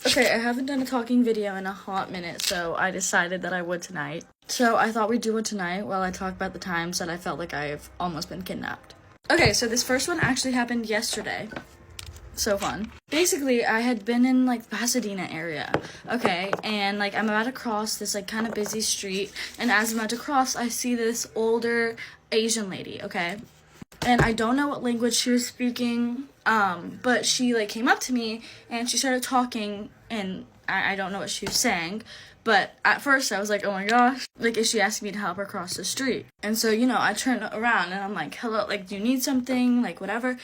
Okay, I haven't done a talking video in a hot minute, so I decided that I would tonight. So I thought we'd do it tonight while I talk about the times that I felt like I've almost been kidnapped. Okay, so this first one actually happened yesterday. So fun. Basically, I had been in, like, the Pasadena area, okay, and, like, I'm about to cross this, like, kind of busy street, and as I'm about to cross, I see this older Asian lady, okay, and I don't know what language she was speaking, but she, like, came up to me, and she started talking, and I don't know what she was saying, but at first I was like, oh my gosh, like, is she asking me to help her cross the street? And so, you know, I turn around, and I'm like, hello, like, do you need something, like, whatever?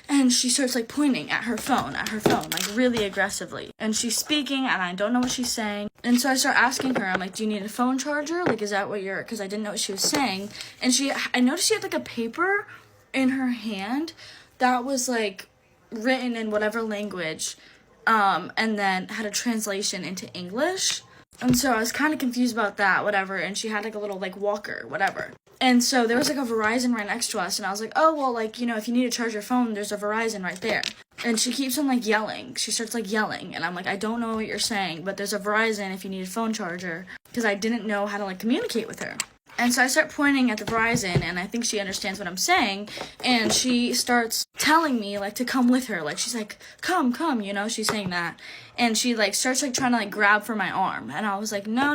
And she starts, like, pointing at her phone, like, really aggressively. And she's speaking, and I don't know what she's saying. And so I start asking her, I'm like, do you need a phone charger? Like, is that what you're, because I didn't know what she was saying. And I noticed she had, like, a paper in her hand that was, like, written in whatever language, and then had a translation into English. And so I was kind of confused about that, whatever, and she had, like, a little, like, walker, whatever. And so there was, like, a Verizon right next to us, and I was like, oh, well, like, you know, if you need to charge your phone, there's a Verizon right there. And she keeps on, like, yelling. She starts, like, yelling, and I'm like, I don't know what you're saying, but there's a Verizon if you need a phone charger, because I didn't know how to, like, communicate with her. And so I start pointing at the Verizon, and I think she understands what I'm saying, and she starts telling me, like, to come with her. Like, she's like, come, you know, she's saying that. And she, like, starts, like, trying to, like, grab for my arm. And I was like, no.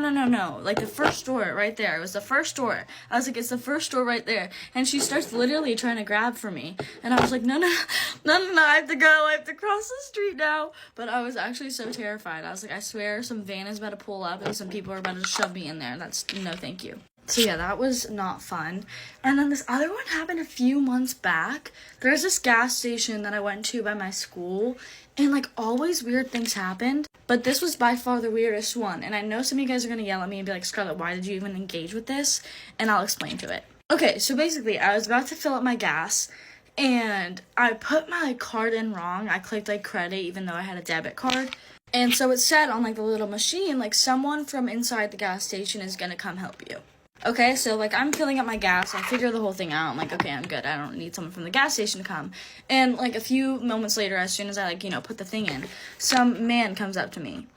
Like, the first door right there. It was the first door. I was like, it's the first door right there. And she starts literally trying to grab for me. And I was like, no, I have to go. I have to cross the street now. But I was actually so terrified. I was like, I swear some van is about to pull up and some people are about to shove me in there. That's no thank you. So yeah, that was not fun. And then this other one happened a few months back. There's this gas station that I went to by my school, and, like, always weird things happened. But this was by far the weirdest one. And I know some of you guys are going to yell at me and be like, Scarlett, why did you even engage with this? And I'll explain to it. Okay, so basically, I was about to fill up my gas, and I put my card in wrong. I clicked, like, credit, even though I had a debit card. And so it said on, like, the little machine, like, someone from inside the gas station is going to come help you. Okay, so, like, I'm filling up my gas, I figure the whole thing out, I'm like, okay, I'm good, I don't need someone from the gas station to come, and, like, a few moments later, as soon as I, like, you know, put the thing in, some man comes up to me.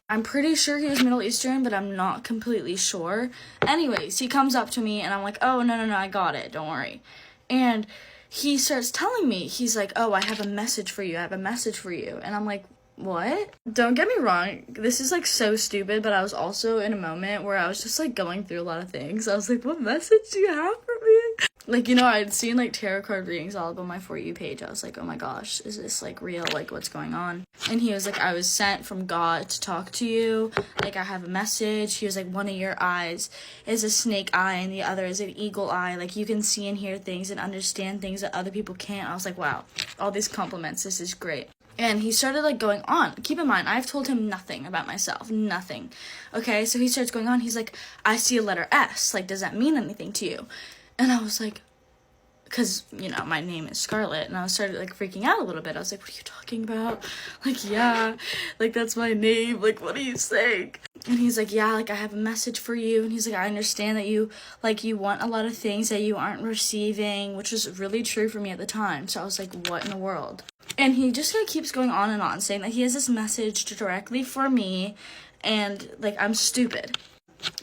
I'm pretty sure he was Middle Eastern, but I'm not completely sure. Anyways, he comes up to me, and I'm like, oh, no, I got it, don't worry, and he starts telling me, he's like, oh, I have a message for you, and I'm like, what? Don't get me wrong, this is, like, so stupid, but I was also in a moment where I was just, like, going through a lot of things. I was like, what message do you have for me? Like, you know, I'd seen, like, tarot card readings all up on my For You page. I was like, oh my gosh, is this, like, real? Like, what's going on? And he was like, I was sent from God to talk to you. Like, I have a message. He was like, one of your eyes is a snake eye and the other is an eagle eye. Like, you can see and hear things and understand things that other people can't. I was like, wow, all these compliments. This is great. And he started, like, going on. Keep in mind, I've told him nothing about myself. Nothing. Okay, so he starts going on. He's like, I see a letter S. Like, does that mean anything to you? And I was like, because, you know, my name is Scarlett. And I started, like, freaking out a little bit. I was like, what are you talking about? Like, yeah, like, that's my name. Like, what are you saying? And he's like, yeah, like, I have a message for you. And he's like, I understand that you, like, you want a lot of things that you aren't receiving, which was really true for me at the time. So I was like, what in the world? And he just, like, keeps going on and on, saying that he has this message directly for me, and, like, I'm stupid.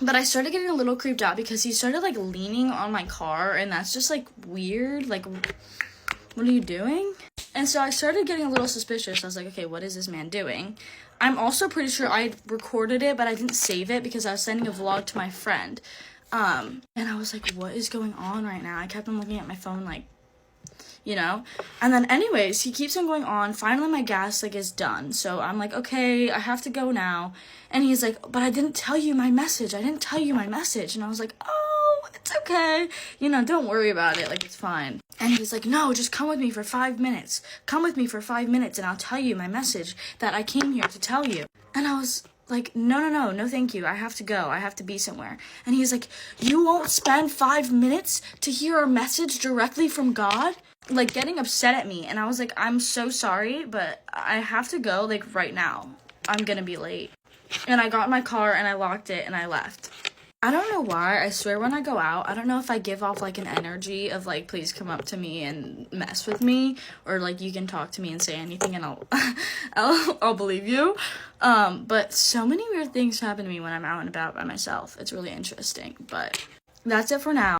But I started getting a little creeped out because he started, like, leaning on my car, and that's just, like, weird. Like, what are you doing? And so I started getting a little suspicious. I was like, okay, what is this man doing? I'm also pretty sure I recorded it, but I didn't save it because I was sending a vlog to my friend. And I was like, what is going on right now? I kept on looking at my phone, like, you know, and then anyways, he keeps on going on. Finally, my gas, like, is done, so I'm like, okay, I have to go now, and he's like, but I didn't tell you my message, and I was like, oh, it's okay, you know, don't worry about it, like, it's fine. And he's like, no, just come with me for 5 minutes, and I'll tell you my message that I came here to tell you. And I was like, no, thank you, I have to go, I have to be somewhere. And he's like, you won't spend 5 minutes to hear a message directly from God? Like, getting upset at me, and I was like, I'm so sorry, but I have to go, like, right now. I'm gonna be late. And I got in my car, and I locked it, and I left. I don't know why. I swear when I go out, I don't know if I give off like an energy of like, please come up to me and mess with me, or like you can talk to me and say anything and I'll I'll believe you. But so many weird things happen to me when I'm out and about by myself. It's really interesting. But that's it for now.